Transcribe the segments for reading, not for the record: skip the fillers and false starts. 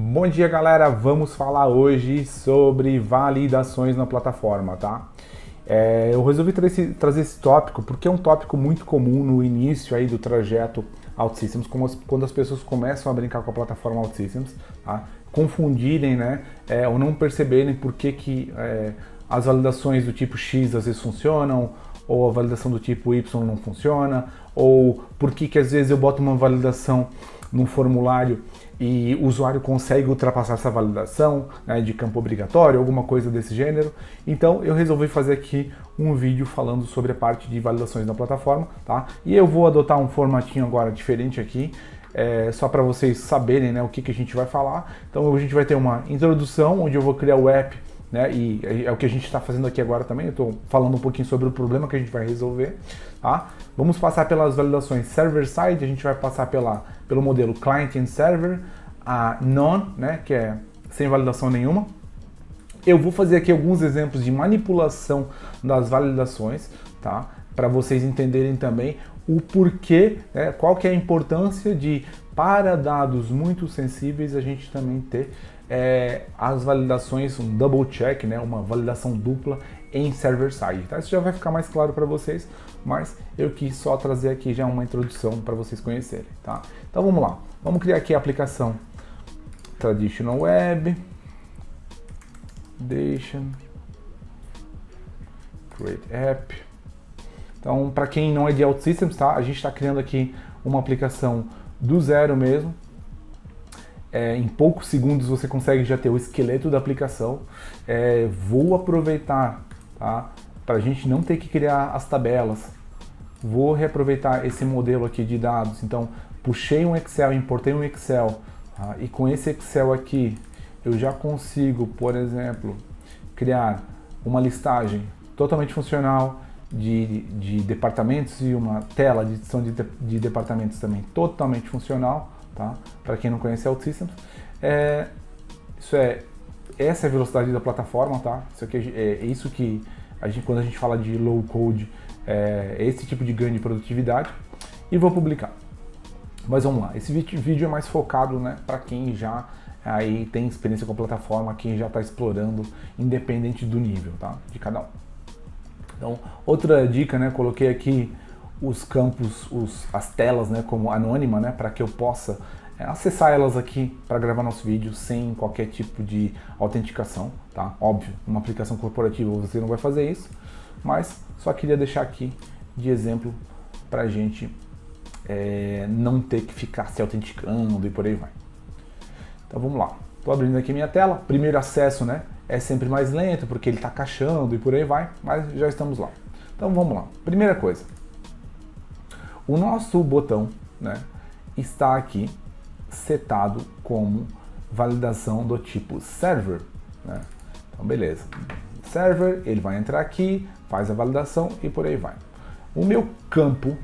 Bom dia, galera! Vamos falar hoje sobre validações na plataforma, tá? Eu resolvi trazer esse tópico porque é um tópico muito comum no início aí do trajeto OutSystems, quando as pessoas começam a brincar com a plataforma OutSystems, tá? Confundirem, né? Ou não perceberem por que as validações do tipo X às vezes funcionam, ou a validação do tipo Y não funciona, ou por que às vezes eu boto uma validação num formulário e o usuário consegue ultrapassar essa validação, né, de campo obrigatório, alguma coisa desse gênero. Então eu resolvi fazer aqui um vídeo falando sobre a parte de validações na plataforma, tá? E eu vou adotar um formatinho agora diferente aqui, só para vocês saberem, né, o que a gente vai falar. Então a gente vai ter uma introdução, onde eu vou criar o app, né, e é o que a gente está fazendo aqui agora também. Eu estou falando um pouquinho sobre o problema que a gente vai resolver, tá? Vamos passar pelas validações server-side, a gente vai passar pelo modelo client and server, a none, né, que é sem validação nenhuma. Eu vou fazer aqui alguns exemplos de manipulação das validações, tá? Para vocês entenderem também o porquê, né, qual que é a importância de, para dados muito sensíveis, a gente também ter as validações, um double check, né, uma validação dupla em server-side, tá? Isso já vai ficar mais claro para vocês, mas eu quis só trazer aqui já uma introdução para vocês conhecerem, tá? Então vamos lá, vamos criar aqui a aplicação Traditional Web, Create App. Então, para quem não é de OutSystems, tá? A gente está criando aqui uma aplicação do zero mesmo. Em poucos segundos você consegue já ter o esqueleto da aplicação. Vou aproveitar, tá? Para a gente não ter que criar as tabelas. Vou reaproveitar esse modelo aqui de dados. Então, puxei um Excel, importei um Excel, tá? E com esse Excel aqui, eu já consigo, por exemplo, criar uma listagem totalmente funcional de departamentos e uma tela de edição de departamentos também totalmente funcional, tá? Para quem não conhece OutSystems, essa é a velocidade da plataforma, tá? Isso aqui é isso que quando a gente fala de low code, é esse tipo de ganho de produtividade. E vou publicar. Mas vamos lá, esse vídeo é mais focado, né, para quem já aí tem experiência com a plataforma, quem já está explorando, independente do nível, tá, de cada um. Então, outra dica, né, coloquei aqui os campos, as telas, né, como anônima, né, para que eu possa acessar elas aqui para gravar nosso vídeo sem qualquer tipo de autenticação, tá? Óbvio, uma aplicação corporativa você não vai fazer isso, mas só queria deixar aqui de exemplo para a gente não ter que ficar se autenticando e por aí vai. Então vamos lá, estou abrindo aqui minha tela. Primeiro acesso, né, é sempre mais lento porque ele está cacheando e por aí vai, mas já estamos lá. Então vamos lá, primeira coisa, o nosso botão, né, está aqui setado como validação do tipo server, né? Então beleza, server, ele vai entrar aqui, faz a validação e por aí vai. O meu campo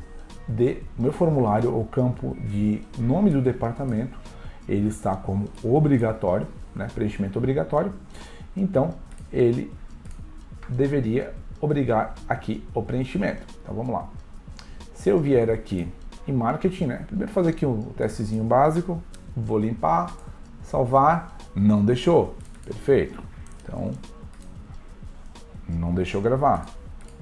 meu formulário, ou campo de nome do departamento, ele está como obrigatório, né, preenchimento obrigatório. Então ele deveria obrigar aqui o preenchimento. Então vamos lá. Se eu vier aqui em marketing, né, primeiro fazer aqui um testezinho básico, vou limpar, salvar, não deixou, perfeito. Então não deixou gravar.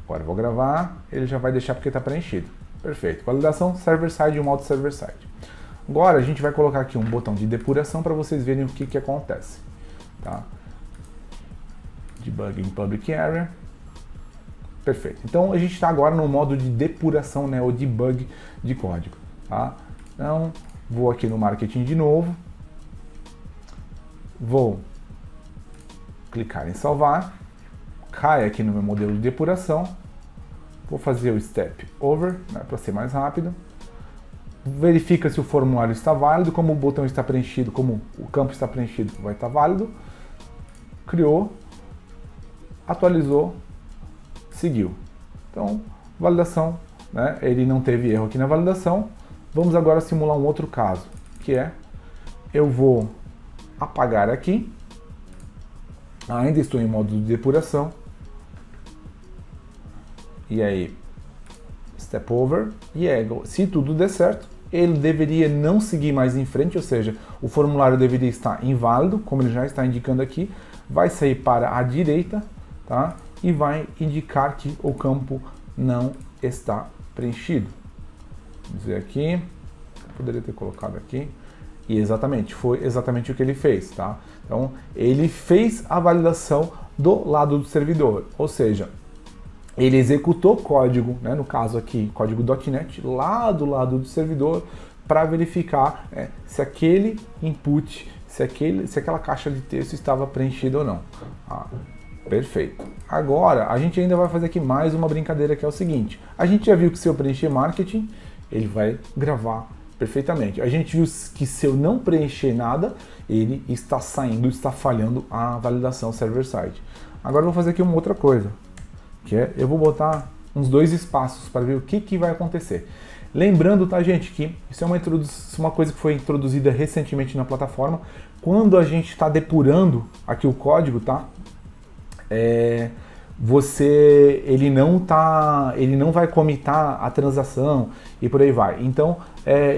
Agora eu vou gravar, ele já vai deixar porque está preenchido. Perfeito. Validação server-side e um modo server-side. Agora a gente vai colocar aqui um botão de depuração para vocês verem o que acontece, tá? Debug in public area. Perfeito. Então a gente está agora no modo de depuração, né, ou debug de código, tá? Então vou aqui no marketing de novo. Vou clicar em salvar. Cai aqui no meu modelo de depuração. Vou fazer o step over, né, para ser mais rápido. Verifica se o formulário está válido, como o botão está preenchido, como o campo está preenchido, vai estar válido. Criou, atualizou, seguiu. Então, validação, né, ele não teve erro aqui na validação. Vamos agora simular um outro caso, que é, eu vou apagar aqui, ainda estou em modo de depuração, e aí, step over, e se tudo der certo, ele deveria não seguir mais em frente, ou seja, o formulário deveria estar inválido, como ele já está indicando aqui, vai sair para a direita, tá? E vai indicar que o campo não está preenchido. Vamos ver aqui, eu poderia ter colocado aqui, e exatamente, foi exatamente o que ele fez, tá? Então, ele fez a validação do lado do servidor, ou seja, ele executou código, né, no caso aqui, código .NET, lá do lado do servidor, para verificar se aquele input, se aquela caixa de texto estava preenchida ou não. Perfeito. Agora, a gente ainda vai fazer aqui mais uma brincadeira, que é o seguinte. A gente já viu que se eu preencher marketing, ele vai gravar perfeitamente. A gente viu que se eu não preencher nada, ele está saindo, está falhando a validação server-side. Agora eu vou fazer aqui uma outra coisa, que é, eu vou botar uns 2 espaços para ver o que vai acontecer. Lembrando, tá, gente, que isso é uma coisa que foi introduzida recentemente na plataforma. Quando a gente está depurando aqui o código, tá? Ele não vai commitar a transação e por aí vai. Então,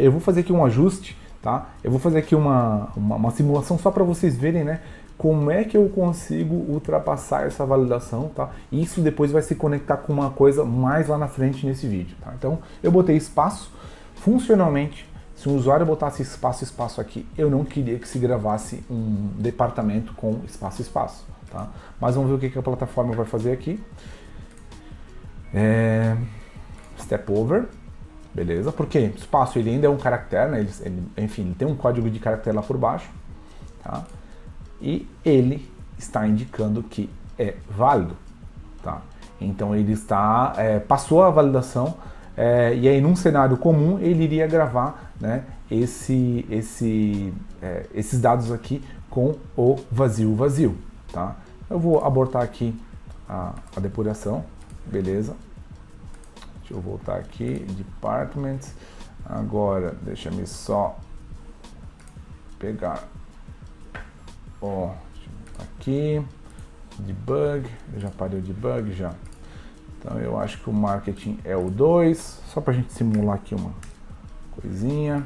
eu vou fazer aqui um ajuste, tá? Eu vou fazer aqui uma simulação só para vocês verem, né? Como é que eu consigo ultrapassar essa validação, tá? Isso depois vai se conectar com uma coisa mais lá na frente nesse vídeo, tá? Então, eu botei espaço. Funcionalmente, se um usuário botasse espaço aqui, eu não queria que se gravasse um departamento com espaço. Tá? Mas vamos ver o que a plataforma vai fazer aqui. Step over, beleza? Porque espaço ele ainda é um caractere, né? Enfim, ele tem um código de caractere lá por baixo, tá? E ele está indicando que é válido, tá? Então ele passou a validação, e aí num cenário comum ele iria gravar, né, esses dados aqui com o vazio, tá? Eu vou abortar aqui a depuração, beleza? Deixa eu voltar aqui, Departments. Agora, deixa-me só pegar, aqui, Debug, eu já parei o debug já. Então eu acho que o Marketing é o 2, só para a gente simular aqui uma coisinha.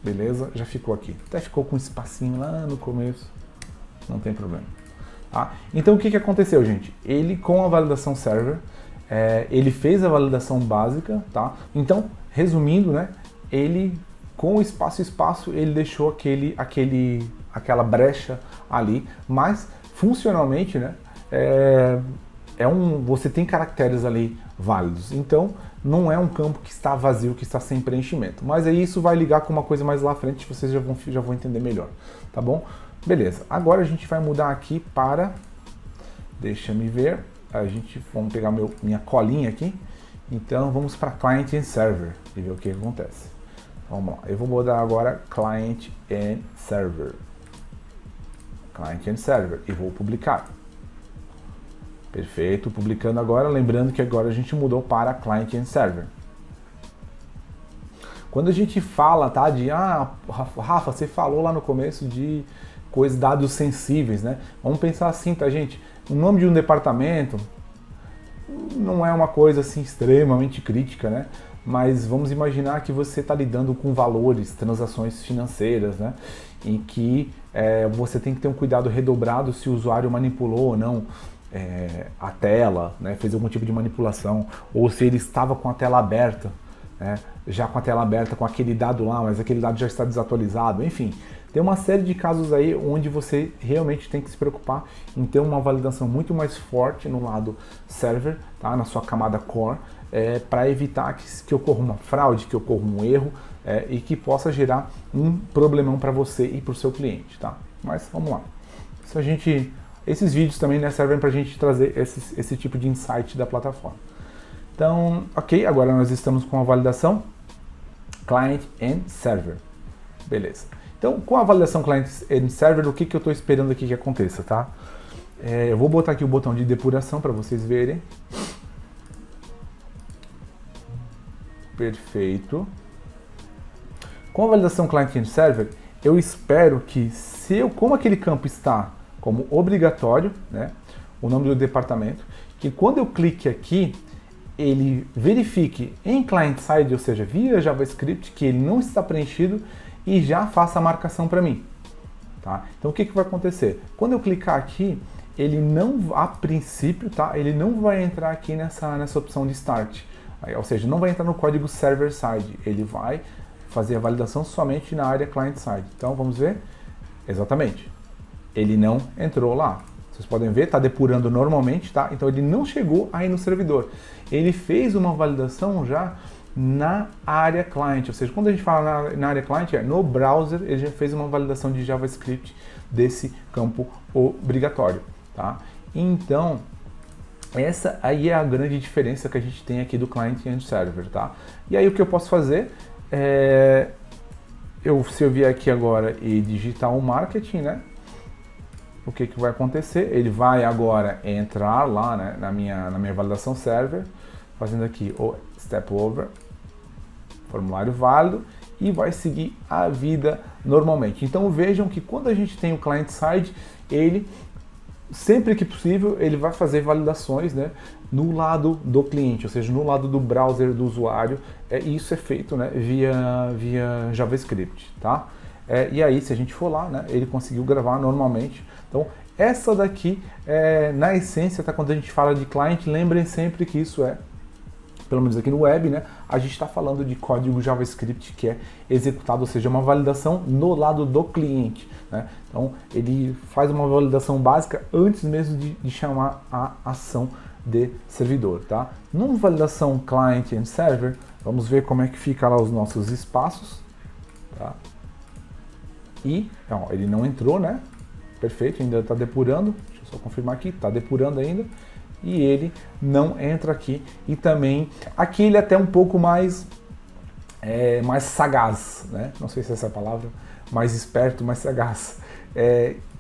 Beleza, já ficou aqui. Até ficou com um espacinho lá no começo, não tem problema. Tá? Então o que aconteceu, gente? Ele com a validação server, ele fez a validação básica, tá? Então, resumindo, né? Ele com o espaço, ele deixou aquela brecha ali, mas funcionalmente, né? Você tem caracteres ali válidos. Então, não é um campo que está vazio, que está sem preenchimento. Mas aí isso vai ligar com uma coisa mais lá à frente, vocês já vão entender melhor, tá bom? Beleza, agora a gente vai mudar aqui para... Deixa-me ver, vamos pegar minha colinha aqui. Então vamos para Client and Server e ver o que acontece. Vamos lá, eu vou mudar agora Client and Server. Client and Server e vou publicar. Perfeito, publicando agora, lembrando que agora a gente mudou para Client and Server. Quando a gente fala, tá, Rafa, você falou lá no começo de dados sensíveis, né? Vamos pensar assim, tá, gente? O nome de um departamento não é uma coisa assim extremamente crítica, né? Mas vamos imaginar que você está lidando com valores, transações financeiras, né? Em que você tem que ter um cuidado redobrado se o usuário manipulou ou não a tela, né, fez algum tipo de manipulação, ou se ele estava com a tela aberta, né, já com a tela aberta com aquele dado lá, mas aquele dado já está desatualizado, enfim. Tem uma série de casos aí onde você realmente tem que se preocupar em ter uma validação muito mais forte no lado server, tá, na sua camada core, para evitar que ocorra uma fraude, que ocorra um erro e que possa gerar um problemão para você e para o seu cliente, tá? Mas vamos lá. Esses vídeos também, né, servem para a gente trazer esse tipo de insight da plataforma. Então, ok, agora nós estamos com a validação Client and Server. Beleza. Então, com a validação Client and Server, o que eu estou esperando aqui que aconteça, tá? Eu vou botar aqui o botão de depuração para vocês verem. Perfeito. Com a validação Client and Server, eu espero que, como aquele campo está como obrigatório, né, o nome do departamento, que quando eu clique aqui, ele verifique em client-side, ou seja, via JavaScript, que ele não está preenchido e já faça a marcação para mim. Tá? Então o que vai acontecer? Quando eu clicar aqui, ele não, a princípio, tá? Ele não vai entrar aqui nessa opção de Start. Ou seja, não vai entrar no código server-side. Ele vai fazer a validação somente na área client-side. Então vamos ver? Exatamente. Ele não entrou lá. Vocês podem ver, está depurando normalmente, tá? Então ele não chegou aí no servidor. Ele fez uma validação já na área client, ou seja, quando a gente fala na área client, no browser, ele já fez uma validação de JavaScript desse campo obrigatório, tá? Então, essa aí é a grande diferença que a gente tem aqui do client e server, tá? E aí o que eu posso fazer se eu vier aqui agora e digitar o marketing, né? O que vai acontecer? Ele vai agora entrar lá, né, na minha validação server, fazendo aqui o step over, formulário válido, e vai seguir a vida normalmente. Então vejam que quando a gente tem o client-side, ele, sempre que possível, ele vai fazer validações, né, no lado do cliente, ou seja, no lado do browser do usuário. Isso é feito, né, via JavaScript, tá? E aí, se a gente for lá, né, ele conseguiu gravar normalmente. Então, essa daqui, na essência, tá, quando a gente fala de client, lembrem sempre que isso pelo menos aqui no web, né, a gente está falando de código JavaScript que é executado, ou seja, uma validação no lado do cliente, né? Então, ele faz uma validação básica antes mesmo de chamar a ação de servidor, tá? Numa validação client and server, vamos ver como é que fica lá os nossos espaços, tá? E, então, ele não entrou, né? Perfeito, ainda está depurando. Deixa eu só confirmar aqui, está depurando ainda. E ele não entra aqui. E também, aqui ele é até um pouco mais sagaz, né? Não sei se é essa a palavra, mais esperto, mais sagaz.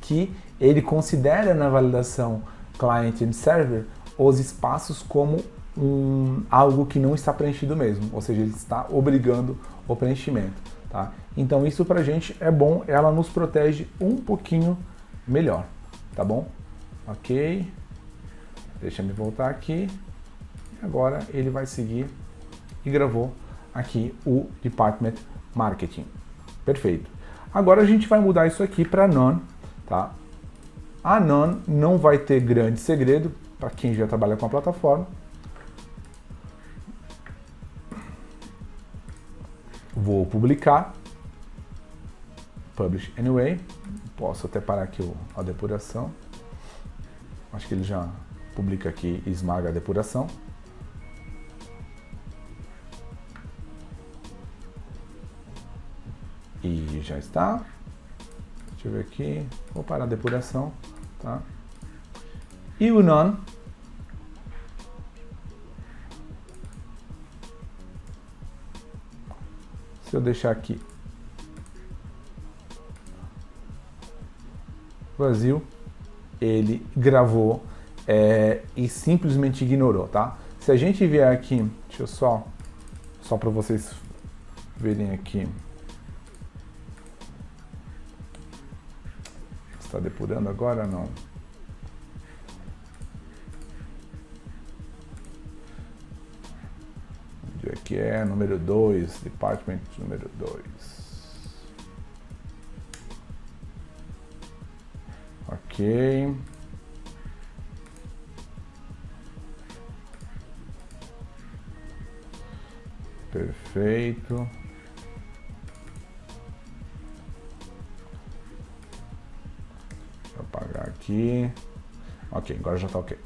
Que ele considera na validação client and server os espaços como algo que não está preenchido mesmo. Ou seja, ele está obrigando o preenchimento, tá? Então isso pra gente é bom, ela nos protege um pouquinho melhor, tá bom? Ok, deixa eu voltar aqui. Agora ele vai seguir e gravou aqui o Department Marketing. Perfeito. Agora a gente vai mudar isso aqui para None, tá? A None não vai ter grande segredo para quem já trabalha com a plataforma. Vou publicar. Publish Anyway. Posso até parar aqui a depuração. Acho que ele já publica aqui e esmaga a depuração. E já está. Deixa eu ver aqui. Vou parar a depuração. Tá? E o None. Se eu deixar aqui vazio, ele gravou e simplesmente ignorou, tá? Se a gente vier aqui, deixa eu só para vocês verem aqui, está depurando agora? Não. Onde é que é? Número 2, department número 2. Ok. Perfeito. Deixa eu apagar aqui. Ok, agora já está ok.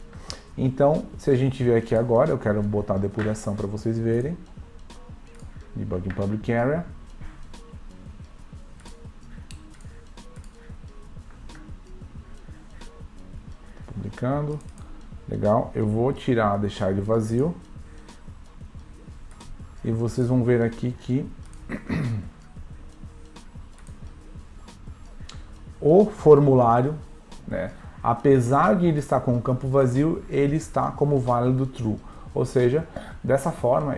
Então, se a gente vier aqui agora, eu quero botar a depuração para vocês verem. Debug in Public Area. Publicando. Legal. Eu vou tirar, deixar ele vazio. E vocês vão ver aqui que o formulário, né, apesar de ele estar com o campo vazio, ele está como válido true. Ou seja, dessa forma,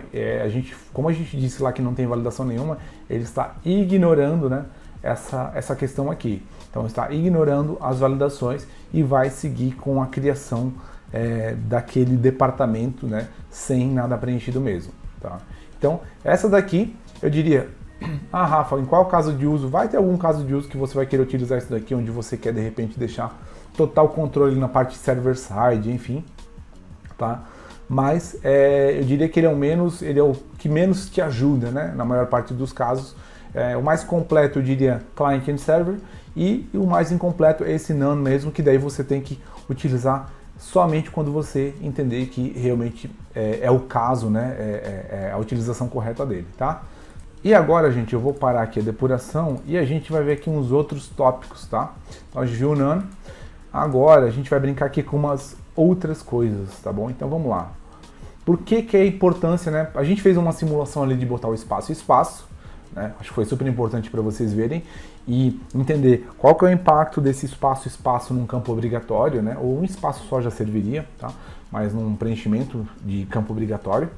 como a gente disse lá que não tem validação nenhuma, ele está ignorando, né, essa questão aqui. Então está ignorando as validações e vai seguir com a criação daquele departamento, né, sem nada preenchido mesmo. Tá? Então, essa daqui, eu diria, Rafa, em qual caso de uso? Vai ter algum caso de uso que você vai querer utilizar isso daqui, onde você quer, de repente, deixar total controle na parte server-side, enfim, tá? Mas eu diria que ele é o que menos te ajuda, né? Na maior parte dos casos. O mais completo, eu diria, client and server, e o mais incompleto é esse none mesmo, que daí você tem que utilizar somente quando você entender que realmente é o caso, né? É a utilização correta dele, tá? E agora, gente, eu vou parar aqui a depuração e a gente vai ver aqui uns outros tópicos, tá? Então, a gente viu o none. Agora, a gente vai brincar aqui com umas outras coisas, tá bom? Então, vamos lá. Por que é a importância, né? A gente fez uma simulação ali de botar o espaço e espaço, né? Acho que foi super importante para vocês verem e entender qual que é o impacto desse espaço num campo obrigatório, né? Ou um espaço só já serviria, tá? Mas num preenchimento de campo obrigatório.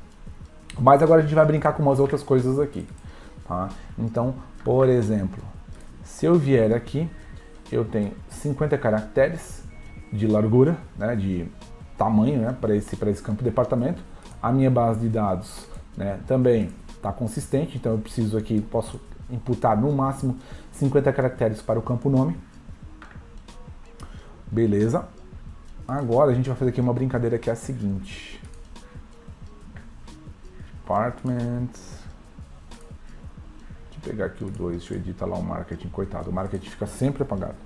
Mas agora a gente vai brincar com umas outras coisas aqui, tá? Então, por exemplo, se eu vier aqui, eu tenho 50 caracteres de largura, né? De tamanho, né? Para esse campo departamento. A minha base de dados, né, também está consistente, então eu preciso aqui, posso imputar no máximo 50 caracteres para o campo nome. Beleza. Agora a gente vai fazer aqui uma brincadeira que é a seguinte. Departments. Deixa eu pegar aqui o 2, deixa eu editar lá o marketing, coitado, o marketing fica sempre apagado.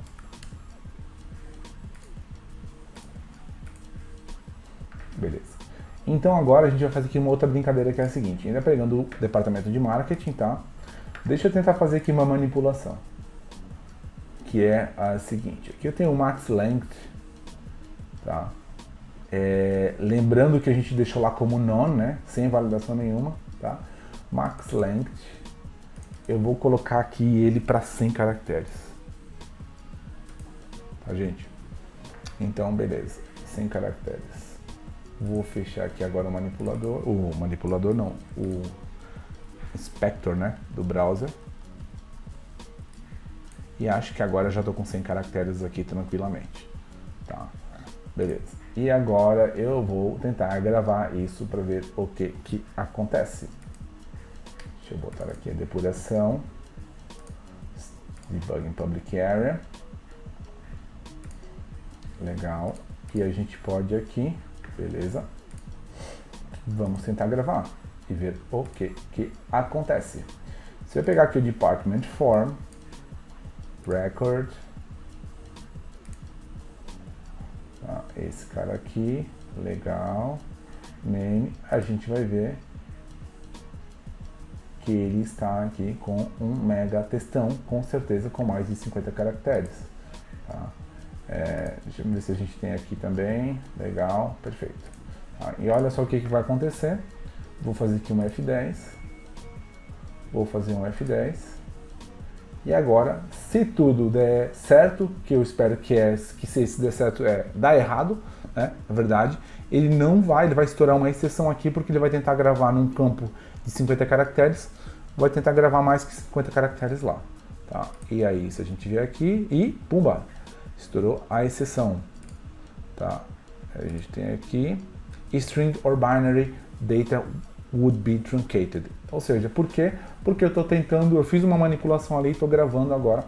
Beleza. Então agora a gente vai fazer aqui uma outra brincadeira que é a seguinte, ainda pegando o departamento de marketing, tá? Deixa eu tentar fazer aqui uma manipulação, que é a seguinte, aqui eu tenho o max length, tá? Lembrando que a gente deixou lá como none, né? Sem validação nenhuma, tá? Max length, eu vou colocar aqui ele para 100 caracteres, tá, gente? Então, beleza, 100 caracteres. Vou fechar aqui agora o inspector, né, do browser. E acho que agora já estou com 100 caracteres aqui tranquilamente. Tá, beleza. E agora eu vou tentar gravar isso para ver o que acontece. Deixa eu botar aqui a depuração. Debug in public area. Legal. E a gente pode aqui... Beleza? Vamos tentar gravar e ver o que acontece. Se eu pegar aqui o Department Form, Record, tá, esse cara aqui, legal, Name, a gente vai ver que ele está aqui com um mega textão, com certeza com mais de 50 caracteres. Tá? Deixa eu ver se a gente tem aqui também. Legal, perfeito. E olha só o que vai acontecer. Vou fazer aqui um F10. Vou fazer um F10. E agora, se tudo der certo, que eu espero que se esse der certo dá errado, né? Na verdade, ele vai estourar uma exceção aqui, porque ele vai tentar gravar num campo de 50 caracteres, vai tentar gravar mais que 50 caracteres lá. Tá? E aí, se a gente vier aqui e pumba! Estourou a exceção, tá? A gente tem aqui string or binary data would be truncated. Ou seja, por quê? Porque eu fiz uma manipulação ali, estou gravando agora.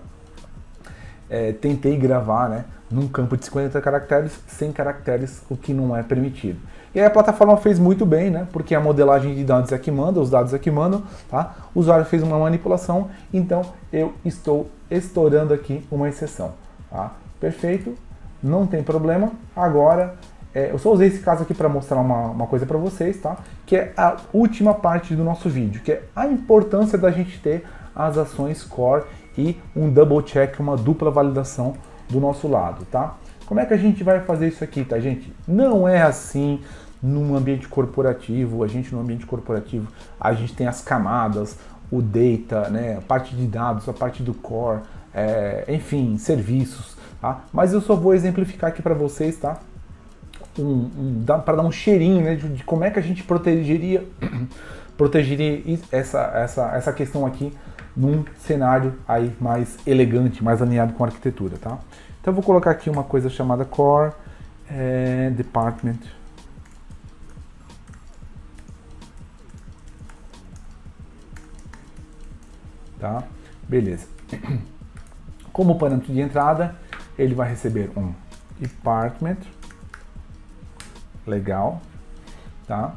Tentei gravar, né, num campo de 50 caracteres, 100 caracteres, o que não é permitido. E aí a plataforma fez muito bem, né, porque a modelagem de dados é que manda, os dados é que mandam, tá? O usuário fez uma manipulação, então eu estou estourando aqui uma exceção, tá? Perfeito, não tem problema. Agora, eu só usei esse caso aqui para mostrar uma coisa para vocês, tá? Que é a última parte do nosso vídeo, que é a importância da gente ter as ações core e um double check, uma dupla validação do nosso lado, tá? Como é que a gente vai fazer isso aqui, tá, gente? Não é assim num ambiente corporativo. No ambiente corporativo, a gente tem as camadas, o data, né? A parte de dados, a parte do core, enfim, serviços. Tá? Mas eu só vou exemplificar aqui para vocês, tá? Para dar um cheirinho, né, de como é que a gente protegeria essa questão aqui num cenário aí mais elegante, mais alinhado com a arquitetura, tá? Então eu vou colocar aqui uma coisa chamada core department. Tá? Beleza. Como parâmetro de entrada, ele vai receber um department. Legal. Tá?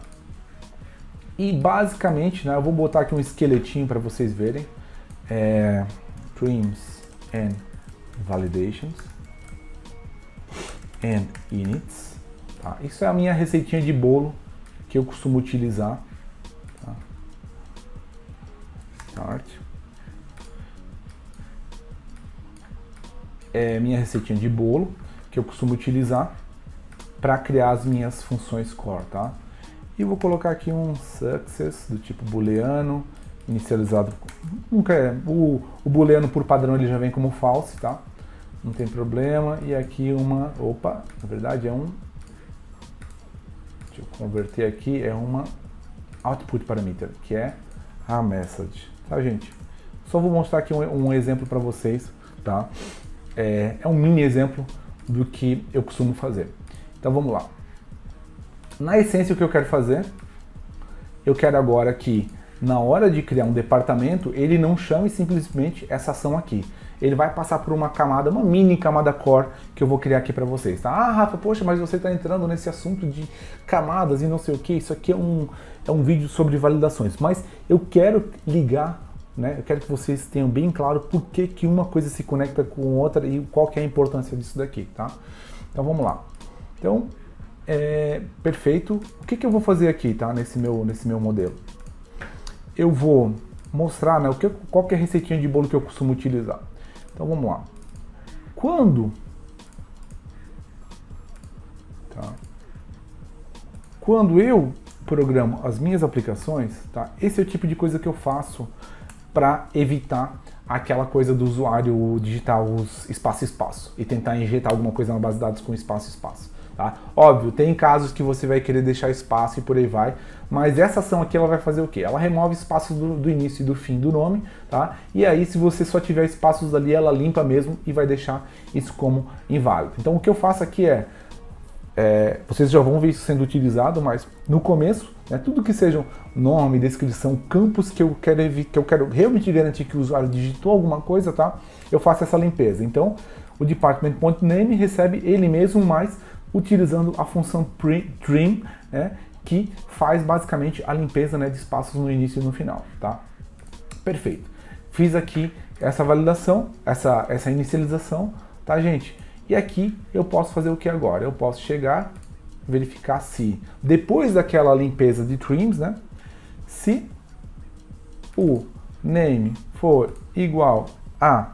E basicamente, né, eu vou botar aqui um esqueletinho para vocês verem. Streams and validations and inits. Tá? Isso é a minha receitinha de bolo que eu costumo utilizar. Tá? Start. É minha receitinha de bolo que eu costumo utilizar para criar as minhas funções core, tá? E vou colocar aqui um success do tipo booleano, inicializado. Nunca é. O booleano por padrão ele já vem como false, tá? Não tem problema. E aqui uma. Opa, na verdade é um. Deixa eu converter aqui. É uma output parameter, que é a message. Tá, gente? Só vou mostrar aqui um exemplo para vocês, tá? É um mini exemplo do que eu costumo fazer. Então vamos lá. Na essência, o que eu quero fazer? Eu quero agora que, na hora de criar um departamento, ele não chame simplesmente essa ação aqui. Ele vai passar por uma camada, uma mini camada core, que eu vou criar aqui para vocês, tá? Ah, Rafa, poxa, mas você está entrando nesse assunto de camadas e não sei o que. Isso aqui é um vídeo sobre validações. Mas eu quero ligar, né? Eu quero que vocês tenham bem claro por que uma coisa se conecta com outra e qual que é a importância disso daqui, tá? Então vamos lá. Então, perfeito. O que eu vou fazer aqui, tá? Nesse meu modelo? Eu vou mostrar, né, qual que é a receitinha de bolo que eu costumo utilizar. Então vamos lá. Quando eu programo as minhas aplicações, tá? Esse é o tipo de coisa que eu faço para evitar aquela coisa do usuário digitar os espaço e tentar injetar alguma coisa na base de dados com espaço. Tá? Óbvio, tem casos que você vai querer deixar espaço e por aí vai, mas essa ação aqui ela vai fazer o quê? Ela remove espaços do início e do fim do nome, tá? E aí se você só tiver espaços ali, ela limpa mesmo e vai deixar isso como inválido. Então o que eu faço aqui vocês já vão ver isso sendo utilizado, mas no começo, né, tudo que sejam nome, descrição, campos que eu quero realmente garantir que o usuário digitou alguma coisa, tá? Eu faço essa limpeza. Então o department.name recebe ele mesmo, mas utilizando a função trim, né, que faz basicamente a limpeza, né, de espaços no início e no final, tá? Perfeito. Fiz aqui essa validação, essa inicialização, tá, gente? E aqui eu posso fazer o que agora? Eu posso chegar, verificar se, depois daquela limpeza de trims, né, se o name for igual a,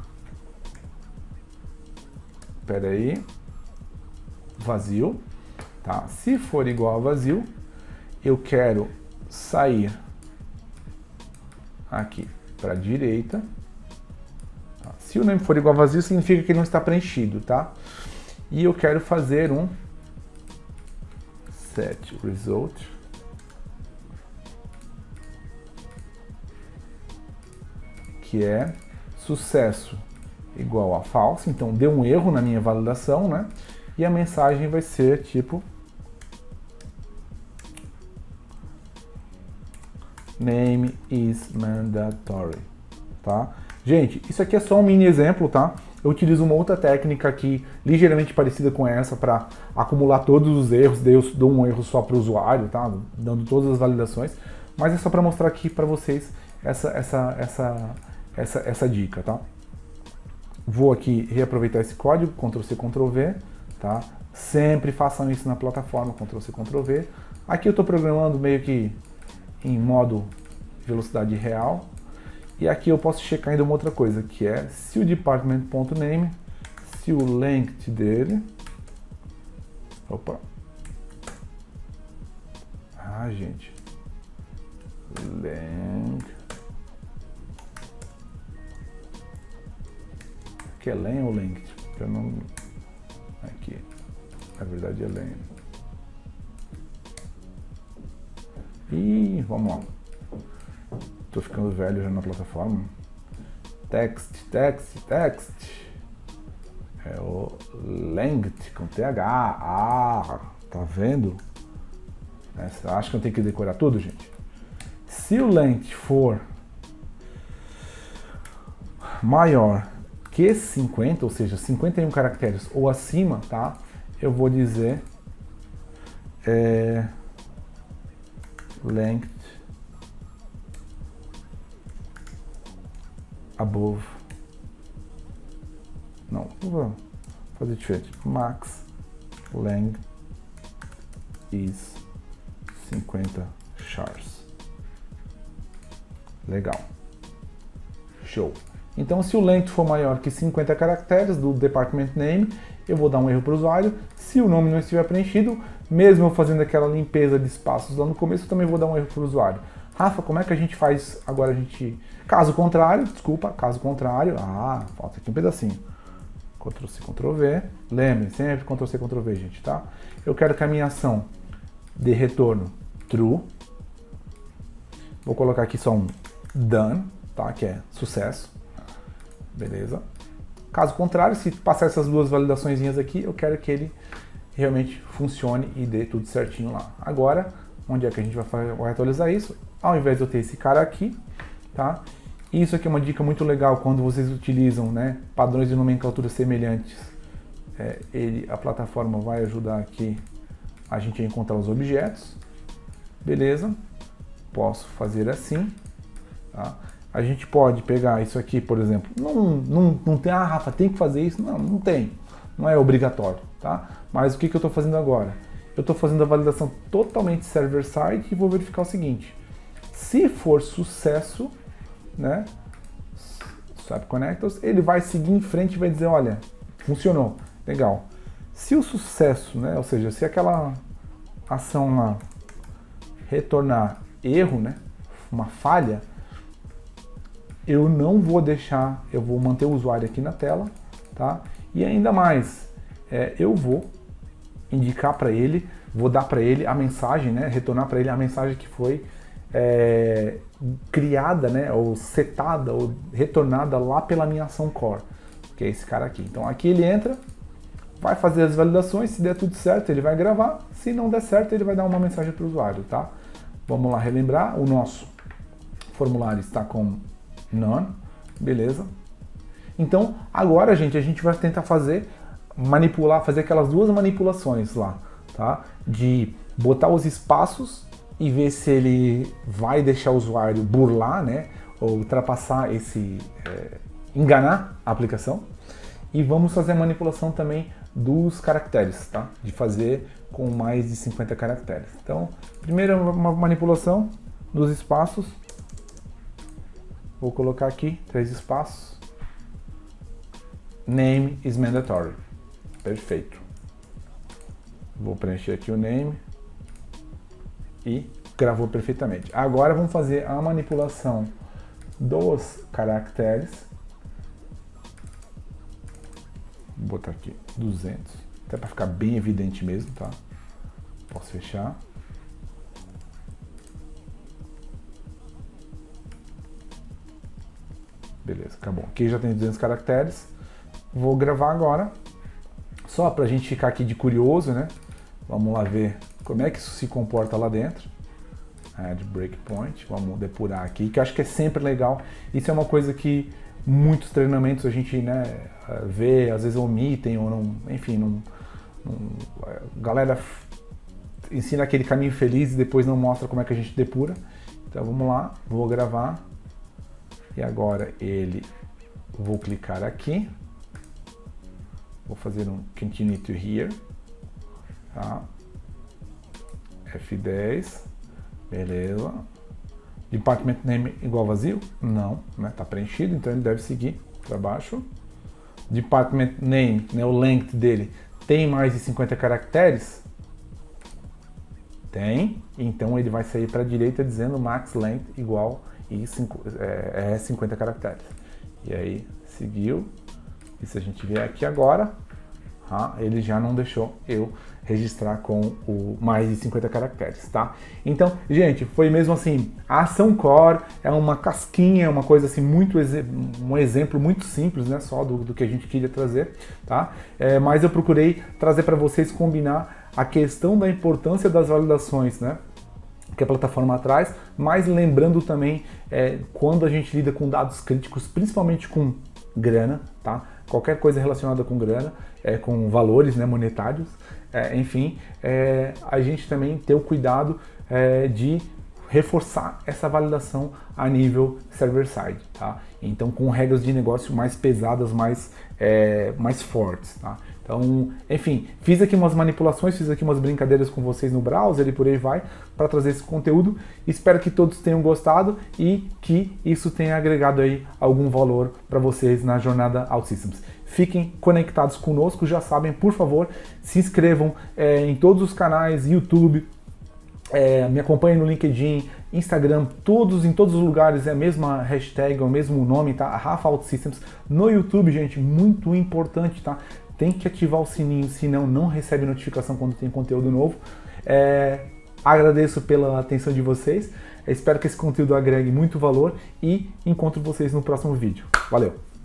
vazio, tá? Se for igual a vazio, eu quero sair aqui para a direita. Tá? Se o nome for igual a vazio, significa que ele não está preenchido, tá? E eu quero fazer um set result que é sucesso igual a false. Então deu um erro na minha validação, né? E a mensagem vai ser tipo name is mandatory, tá? Gente, isso aqui é só um mini exemplo, tá? Eu utilizo uma outra técnica aqui, ligeiramente parecida com essa, para acumular todos os erros, daí eu dou um erro só para o usuário, tá? Dando todas as validações, mas é só para mostrar aqui para vocês essa dica, tá? Vou aqui reaproveitar esse código, Ctrl+C, Ctrl+V, tá? Sempre façam isso na plataforma, Ctrl+C, Ctrl+V. Aqui eu estou programando meio que em modo velocidade real. E aqui eu posso checar ainda uma outra coisa, que é se o department.name, se o length dele... Opa! Ah, gente. Length... Aqui é len ou length? Eu não... Aqui. Na verdade é len. E vamos lá. Tô ficando velho já na plataforma. Text. É o length com TH. Ah, tá vendo? Você acha que eu tenho que decorar tudo, gente? Se o length for maior que 50, ou seja, 51 caracteres ou acima, tá? Eu vou dizer length above. Não, vou fazer diferente. Max length is 50 chars. Legal. Show. Então, se o length for maior que 50 caracteres do department name, eu vou dar um erro para o usuário. Se o nome não estiver preenchido, mesmo eu fazendo aquela limpeza de espaços lá no começo, eu também vou dar um erro para o usuário. Rafa, como é que a gente faz agora? Caso contrário, falta aqui um pedacinho. Ctrl+C, Ctrl+V. Lembre, sempre Ctrl+C, Ctrl+V, gente, tá? Eu quero que a minha ação dê retorno true. Vou colocar aqui só um done, tá? Que é sucesso. Beleza? Caso contrário, se passar essas duas validaçõezinhas aqui, eu quero que ele realmente funcione e dê tudo certinho lá. Agora, onde é que a gente vai atualizar isso? Ao invés de eu ter esse cara aqui, tá? Isso aqui é uma dica muito legal quando vocês utilizam, né, padrões de nomenclatura semelhantes. A plataforma vai ajudar aqui a gente a encontrar os objetos. Beleza? Posso fazer assim, tá? A gente pode pegar isso aqui, por exemplo, não tem, Rafa, tem que fazer isso? Não tem, não é obrigatório, tá? Mas o que eu estou fazendo agora? Eu estou fazendo a validação totalmente server-side e vou verificar o seguinte: se for sucesso, né, Swap Connectors, ele vai seguir em frente e vai dizer, olha, funcionou, legal. Se o sucesso, né, ou seja, se aquela ação lá retornar erro, né, uma falha, eu não vou deixar, eu vou manter o usuário aqui na tela, tá? E ainda mais, eu vou indicar para ele, vou dar para ele a mensagem, né? Retornar para ele a mensagem que foi criada, né? Ou setada, ou retornada lá pela minha ação core, que é esse cara aqui. Então aqui ele entra, vai fazer as validações, se der tudo certo ele vai gravar, se não der certo ele vai dar uma mensagem para o usuário, tá? Vamos lá relembrar, o nosso formulário está com none, beleza? Então, agora, gente, a gente vai tentar fazer aquelas duas manipulações lá, tá? De botar os espaços e ver se ele vai deixar o usuário burlar, né? Ou ultrapassar enganar a aplicação. E vamos fazer a manipulação também dos caracteres, tá? De fazer com mais de 50 caracteres. Então, primeiro uma manipulação dos espaços. Vou colocar aqui 3 espaços. Name is mandatory. Perfeito. Vou preencher aqui o name e gravou perfeitamente. Agora vamos fazer a manipulação dos caracteres. Vou botar aqui 200, até para ficar bem evidente mesmo, tá? Posso fechar. Beleza, acabou. Aqui já tem 200 caracteres. Vou gravar agora, só para a gente ficar aqui de curioso, né? Vamos lá ver como é que isso se comporta lá dentro. Add breakpoint, vamos depurar aqui, que eu acho que é sempre legal. Isso é uma coisa que muitos treinamentos a gente, né, vê, às vezes omitem ou não, enfim, a galera ensina aquele caminho feliz e depois não mostra como é que a gente depura. Então vamos lá, vou gravar. E agora vou clicar aqui, vou fazer um Continue to Here, tá? F10, beleza. Department Name igual vazio? Não, né? Tá preenchido, então ele deve seguir para baixo. Department Name, né, o length dele, tem mais de 50 caracteres? Tem, então ele vai sair para a direita dizendo max length igual e 50 caracteres. E aí, seguiu. E se a gente vier aqui agora, tá? Ele já não deixou eu registrar com o mais de 50 caracteres, tá? Então, gente, foi mesmo assim, a ação core é uma casquinha, uma coisa assim, um exemplo muito simples, né, só do que a gente queria trazer, tá? Mas eu procurei trazer para vocês combinar a questão da importância das validações, né, que a plataforma traz, mas lembrando também quando a gente lida com dados críticos, principalmente com grana, tá? Qualquer coisa relacionada com grana, com valores, né, monetários, enfim, a gente também ter o cuidado de reforçar essa validação a nível server-side, tá? Então, com regras de negócio mais pesadas, mais fortes, tá? Então, enfim, fiz aqui umas manipulações, fiz aqui umas brincadeiras com vocês no browser e por aí vai, para trazer esse conteúdo. Espero que todos tenham gostado e que isso tenha agregado aí algum valor para vocês na jornada OutSystems. Fiquem conectados conosco, já sabem, por favor, se inscrevam em todos os canais, YouTube, me acompanhem no LinkedIn, Instagram, em todos os lugares é a mesma hashtag, é o mesmo nome, tá? Rafa OutSystems. No YouTube, gente, muito importante, tá? Tem que ativar o sininho, senão não recebe notificação quando tem conteúdo novo. Agradeço pela atenção de vocês, espero que esse conteúdo agregue muito valor e encontro vocês no próximo vídeo. Valeu!